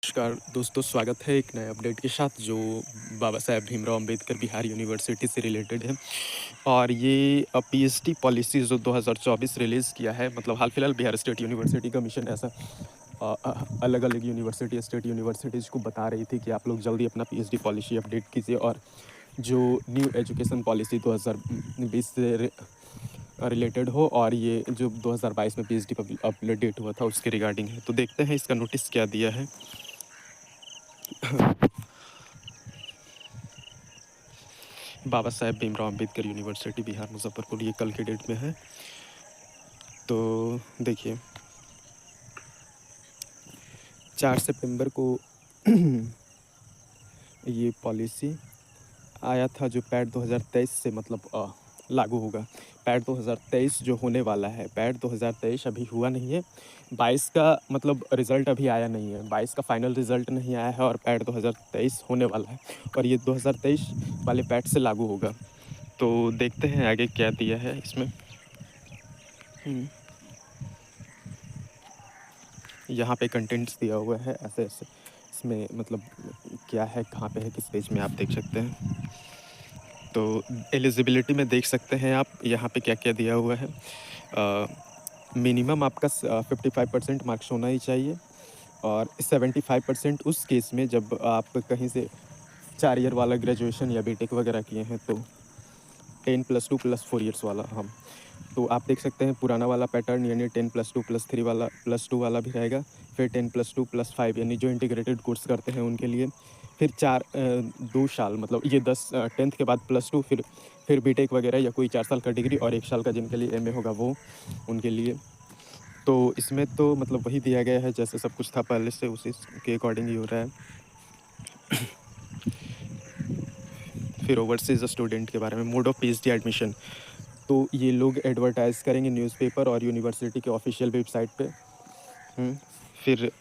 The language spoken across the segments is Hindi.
नमस्कार दोस्तों, स्वागत है एक नए अपडेट के साथ जो बाबा साहेब भीमराव अंबेडकर बिहार यूनिवर्सिटी से रिलेटेड है। और ये पीएचडी पॉलिसी जो 2024 रिलीज़ किया है, मतलब हाल फिलहाल बिहार स्टेट यूनिवर्सिटी कमीशन ऐसा अलग अलग यूनिवर्सिटी स्टेट यूनिवर्सिटीज़ को बता रही थी कि आप लोग जल्दी अपना पीएचडी पॉलिसी अपडेट कीजिए। और जो न्यू एजुकेशन पॉलिसी 2020 से रिलेटेड हो, और ये जो 2022 में पीएचडी अपडेट हुआ था उसके रिगार्डिंग है। तो देखते हैं इसका नोटिस क्या दिया है। बाबा साहेब भीमराव अंबेडकर यूनिवर्सिटी बिहार मुजफ्फरपुर, ये कल के डेट में है। तो देखिए, 4 सितंबर को ये पॉलिसी आया था जो पैड 2023 से मतलब लागू होगा। पैड 2023 जो होने वाला है, पैड 2023 अभी हुआ नहीं है। 22 का मतलब रिज़ल्ट अभी आया नहीं है, 22 का फाइनल रिज़ल्ट नहीं आया है और पैड 2023 होने वाला है और ये 2023 वाले पैड से लागू होगा। तो देखते हैं आगे क्या दिया है इसमें। यहाँ पे कंटेंट्स दिया हुआ है ऐसे ऐसे, इसमें मतलब क्या है, कहाँ पे है, किस पेज में, आप देख सकते हैं। तो एलिजिबिलिटी में देख सकते हैं आप यहाँ पे क्या क्या दिया हुआ है। मिनिमम आपका 55% मार्क्स होना ही चाहिए और 75% उस केस में जब आप कहीं से 4 ईयर वाला ग्रेजुएशन या बीटेक वगैरह किए हैं, तो 10 + 2 + 4 ईयर्स वाला। हम तो आप देख सकते हैं पुराना वाला पैटर्न, यानी 10 + 2 + 3 वाला +2 वाला भी रहेगा। फिर 10 + 2 + 5, यानी जो इंटीग्रेटेड कोर्स करते हैं उनके लिए। फिर 2 साल, मतलब ये 10th के बाद +2, फिर बीटेक वगैरह या कोई 4 साल का डिग्री और 1 साल का जिनके लिए एमए होगा वो उनके लिए। तो इसमें तो मतलब वही दिया गया है जैसे सब कुछ था पहले से, उसी के अकॉर्डिंग ही हो रहा है। फिर ओवरसीज़ स्टूडेंट के बारे में, मोड ऑफ पीएचडी एडमिशन, तो ये लोग एडवर्टाइज़ करेंगे न्यूज़पेपर और यूनिवर्सिटी के ऑफिशियल वेबसाइट पे। फिर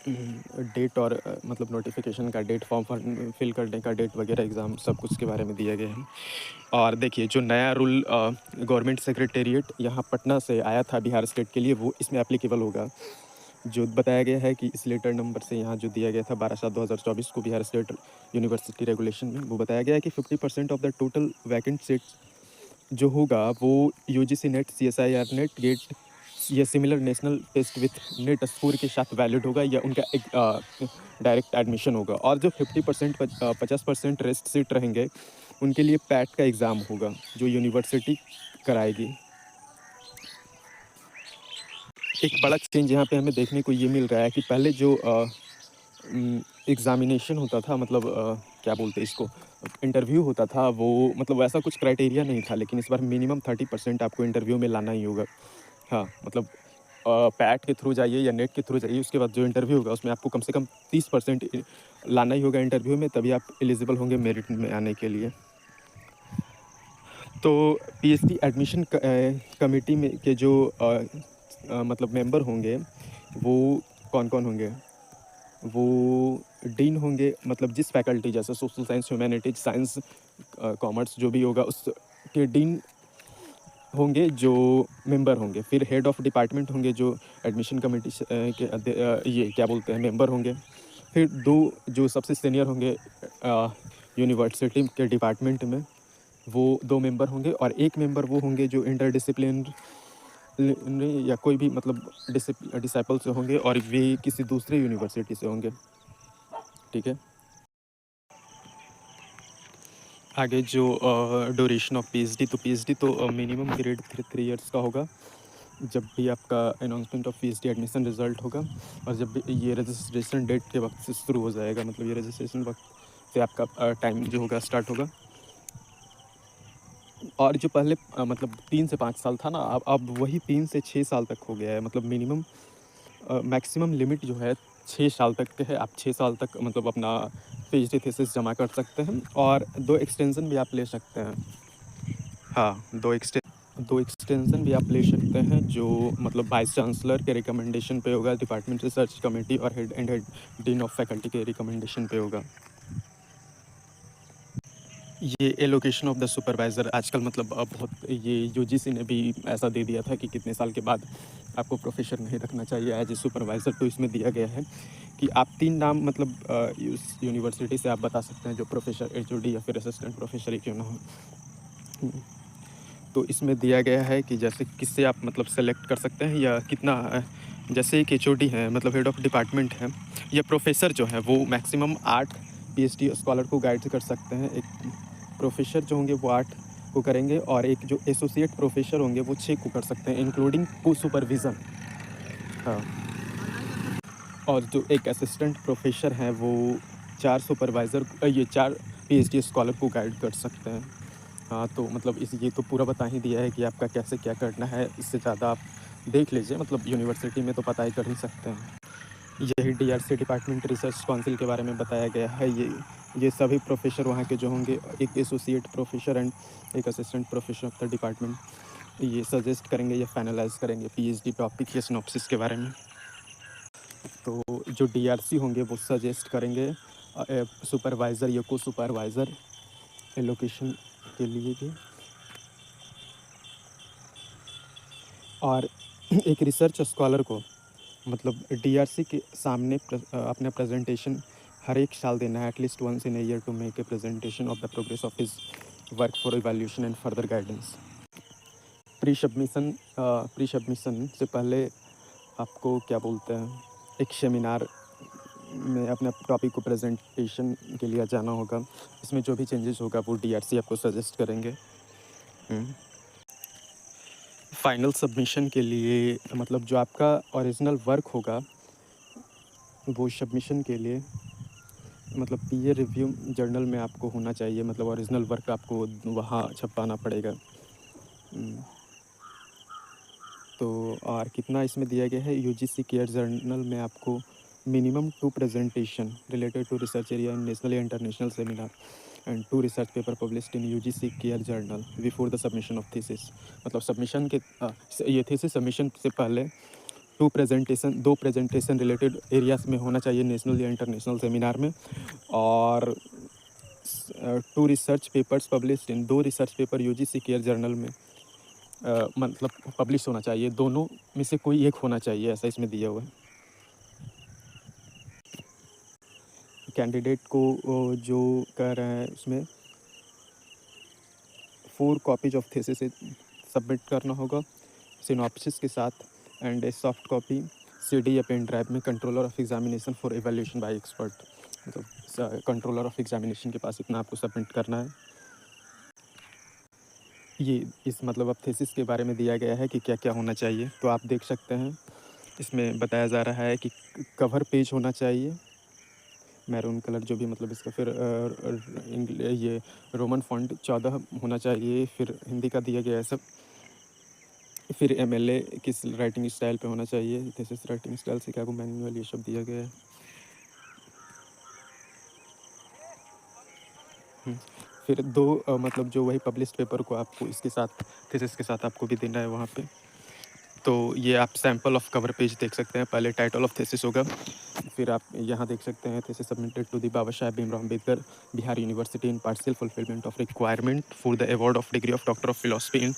डेट और मतलब नोटिफिकेशन का डेट, फॉर्म फिल करने का डेट वगैरह, एग्ज़ाम, सब कुछ के बारे में दिया गया है। और देखिए, जो नया रूल गवर्नमेंट सेक्रेटेरिएट यहाँ पटना से आया था बिहार स्टेट के लिए, वो इसमें एप्लीकेबल होगा। जो बताया गया है कि इस लेटर नंबर से यहाँ जो दिया गया था 12/7/2024 को बिहार स्टेट यूनिवर्सिटी रेगुलेशन में, वो बताया गया है कि 50% of the total vacant seats जो होगा वो UGC NET, CSIR NET, GATE या similar national test with NET score के साथ वैलिड होगा, या उनका एक डायरेक्ट एडमिशन होगा। और जो 50% रेस्ट सीट रहेंगे उनके लिए पैट का एग्ज़ाम होगा जो यूनिवर्सिटी कराएगी। एक बड़ा चेंज यहाँ पे हमें देखने को ये मिल रहा है कि पहले जो एग्ज़ामिनेशन होता था, मतलब क्या बोलते हैं इसको, इंटरव्यू होता था, वो मतलब वैसा कुछ क्राइटेरिया नहीं था, लेकिन इस बार मिनिमम 30% आपको इंटरव्यू में लाना ही होगा। हाँ, मतलब पैट के थ्रू जाइए या नेट के थ्रू जाइए, उसके बाद जो इंटरव्यू होगा उसमें आपको कम से कम 30% लाना ही होगा इंटरव्यू में, तभी आप एलिजिबल होंगे मेरिट में आने के लिए। तो पीएचडी एडमिशन कमेटी में के जो मतलब मेंबर होंगे, वो कौन-कौन होंगे? वो डीन होंगे, मतलब जिस फैकल्टी, जैसे social science, humanities, science, commerce जो भी होगा उसके डीन होंगे जो मेंबर होंगे। फिर हेड ऑफ़ डिपार्टमेंट होंगे जो एडमिशन कमेटी ये क्या बोलते हैं, मेंबर होंगे। फिर 2 जो सबसे सीनियर होंगे यूनिवर्सिटी के डिपार्टमेंट में, वो 2 मेंबर होंगे, और 1 मेंबर वो होंगे जो इंटरडिसिप्लिनरी या कोई भी मतलब डिसाइपल से होंगे, और वे किसी दूसरे यूनिवर्सिटी से होंगे। ठीक है? आगे जो ड्यूरेशन ऑफ पीएचडी, तो पीएचडी तो मिनिमम पीरियड 3 इयर्स का होगा। जब भी आपका announcement of PhD admission result होगा, और जब भी ये रजिस्ट्रेशन डेट के वक्त से शुरू हो जाएगा, मतलब ये रजिस्ट्रेशन वक्त से आपका टाइम जो होगा स्टार्ट होगा। और जो पहले मतलब 3 से 5 साल था ना, अब वही 3 से 6 साल तक हो गया है। मतलब मिनिमम मैक्सिमम लिमिट जो है 6 साल तक के है। आप 6 साल तक मतलब अपना पीएचडी थीसिस जमा कर सकते हैं, और 2 एक्सटेंशन भी आप ले सकते हैं। हाँ, 2 एक्सटेंशन भी आप ले सकते हैं, जो मतलब वाइस चांसलर के रिकमेंडेशन पे होगा, डिपार्टमेंट रिसर्च कमेटी और हेड डीन ऑफ फैकल्टी के रिकमेंडेशन पे होगा। ये एलोकेशन ऑफ द सुपरवाइज़र आजकल मतलब बहुत, ये यूजीसी ने भी ऐसा दे दिया था कि कितने साल के बाद आपको प्रोफेसर नहीं रखना चाहिए एज ए सुपरवाइज़र। तो इसमें दिया गया है कि आप 3 नाम मतलब उस यूनिवर्सिटी से आप बता सकते हैं जो प्रोफेसर, एचओडी या फिर असिस्टेंट प्रोफेसर ही क्यों ना हो। तो इसमें दिया गया है कि जैसे किससे आप मतलब सेलेक्ट कर सकते हैं या कितना जैसे एक एचओडी है मतलब हेड ऑफ़ डिपार्टमेंट है या प्रोफेसर जो है वो मैक्सिमम 8 पीएचडी स्कॉलर को गाइड कर सकते हैं। एक प्रोफेसर जो होंगे वो 8 को करेंगे और एक जो एसोसिएट प्रोफेसर होंगे वो 6 को कर सकते हैं इंक्लूडिंग को सुपरविज़न। हाँ, और जो एक असिस्टेंट प्रोफेसर हैं वो 4 सुपरवाइज़र ये 4 पीएचडी स्कॉलर को गाइड कर सकते हैं। हाँ, तो मतलब ये तो पूरा बता ही दिया है कि आपका कैसे क्या करना है, इससे ज़्यादा आप देख लीजिए मतलब यूनिवर्सिटी में तो पता ही कर ही सकते हैं। यही डीआरसी डिपार्टमेंट रिसर्च काउंसिल के बारे में बताया गया है। ये सभी प्रोफेसर वहाँ के जो होंगे, एक एसोसिएट प्रोफेसर एंड एक assistant professor of the department, ये सजेस्ट करेंगे या फाइनलाइज़ करेंगे पीएचडी टॉपिक या सिनॉप्सिस के बारे में। तो जो डीआरसी होंगे वो सजेस्ट करेंगे सुपरवाइज़र या को सुपरवाइज़र एलोकेशन के लिए भी। और एक रिसर्च स्कॉलर को मतलब डीआरसी के सामने अपना प्रेजेंटेशन हर एक साल देना है at least once in a year to make a presentation of the progress of his work for evaluation and further guidance. Pre submission से पहले आपको क्या बोलते हैं, एक सेमिनार में अपने टॉपिक को प्रेजेंटेशन के लिए जाना होगा। इसमें जो भी चेंजेस होगा वो डीआरसी आपको सजेस्ट करेंगे। फाइनल सबमिशन के लिए मतलब जो आपका ओरिजिनल वर्क होगा वो सबमिशन के लिए मतलब पीयर रिव्यू जर्नल में आपको होना चाहिए, मतलब ओरिजिनल वर्क आपको वहाँ छपवाना पड़ेगा। तो और कितना इसमें दिया गया है, यूजीसी केयर जर्नल में आपको minimum 2 presentation related to research area in national या international seminar and 2 research paper published in UGC CARE journal before the submission of thesis. मतलब सबमिशन के ये थीसिस सबमिशन से पहले 2 प्रेजेंटेशन रिलेटेड एरियाज में होना चाहिए नेशनल या इंटरनेशनल सेमिनार में, और 2 research papers published in 2 research paper UGC CARE journal में मतलब पब्लिश होना चाहिए। दोनों में से कोई एक होना चाहिए, ऐसा इसमें दिया हुआ है। कैंडिडेट को जो कह रहे हैं उसमें 4 कॉपीज ऑफ थीसिस सबमिट करना होगा सिनॉप्सिस के साथ and A soft copy CD या पेन ड्राइव में controller of examination for evaluation bye expert. मतलब कंट्रोलर ऑफ एग्जामिनेशन के पास इतना आपको सबमिट करना है। ये इस मतलब अब थीसिस के बारे में दिया गया है कि क्या क्या होना चाहिए, तो आप देख सकते हैं इसमें बताया जा रहा है कि कवर पेज होना चाहिए मैरून कलर जो भी मतलब इसका, फिर ये रोमन फॉन्ट 14 होना चाहिए, फिर हिंदी का दिया गया है सब, फिर एमएलए किस राइटिंग स्टाइल पे होना चाहिए, thesis writing style Chicago manual, ये सब दिया गया है। फिर 2 मतलब जो वही पब्लिश्ड पेपर को आपको इसके साथ थीसिस के साथ आपको भी देना है वहाँ पे। तो ये आप सैम्पल ऑफ कवर पेज देख सकते हैं। पहले टाइटल ऑफ थीसिस होगा, फिर आप यहाँ देख सकते हैं thesis submitted to the Baba Saheb Bhimrao Ambedkar Bihar university in partial fulfilment of requirement for the award of degree of doctor of philosophy in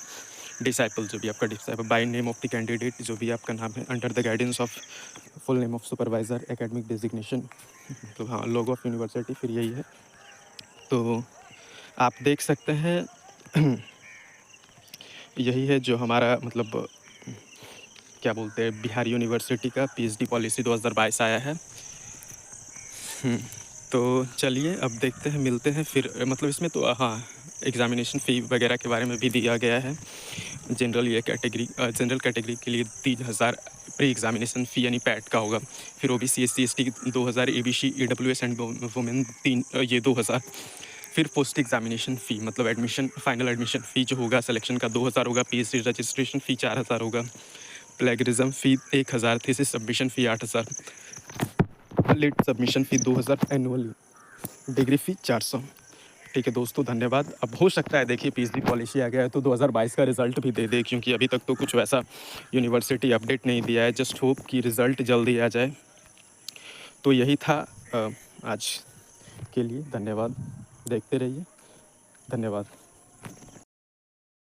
discipline, जो भी आपका discipline by name of the candidate, जो भी आपका नाम है, under the guidance of full name of supervisor academic designation, तो हाँ लोगो ऑफ यूनिवर्सिटी फिर यही है। तो आप देख सकते हैं यही है जो हमारा मतलब क्या बोलते हैं बिहार यूनिवर्सिटी का पीएचडी पॉलिसी 2022 आया है। तो चलिए अब देखते हैं, मिलते हैं फिर। मतलब इसमें तो हाँ एग्ज़ामिनेशन फ़ी वगैरह के बारे में भी दिया गया है। जनरल कैटेगरी के लिए 3000 प्री एग्ज़ामिनेशन फ़ी यानी पैट का होगा, फिर OBC SC ST 2000, ABC EWS and women 2000, फिर पोस्ट एग्ज़ामिनेशन फ़ी मतलब एडमिशन फाइनल एडमिशन फ़ी जो होगा सिलेक्शन का 2000 होगा, पीएचडी रजिस्ट्रेशन फ़ी 4000 होगा, प्लेगरिज्म फ़ी 1000, थीसिस सबमिशन फ़ी 8000, लेट सबमिशन फ़ी 2000, एनुअल डिग्री फ़ी 400। ठीक है दोस्तों, धन्यवाद। अब हो सकता है देखिए पीएचडी पॉलिसी आ गया है तो 2022 का रिज़ल्ट भी दे दे, क्योंकि अभी तक तो कुछ वैसा यूनिवर्सिटी अपडेट नहीं दिया है। जस्ट होप कि रिज़ल्ट जल्दी आ जाए। तो यही था आज के लिए। धन्यवाद, देखते रहिए। धन्यवाद।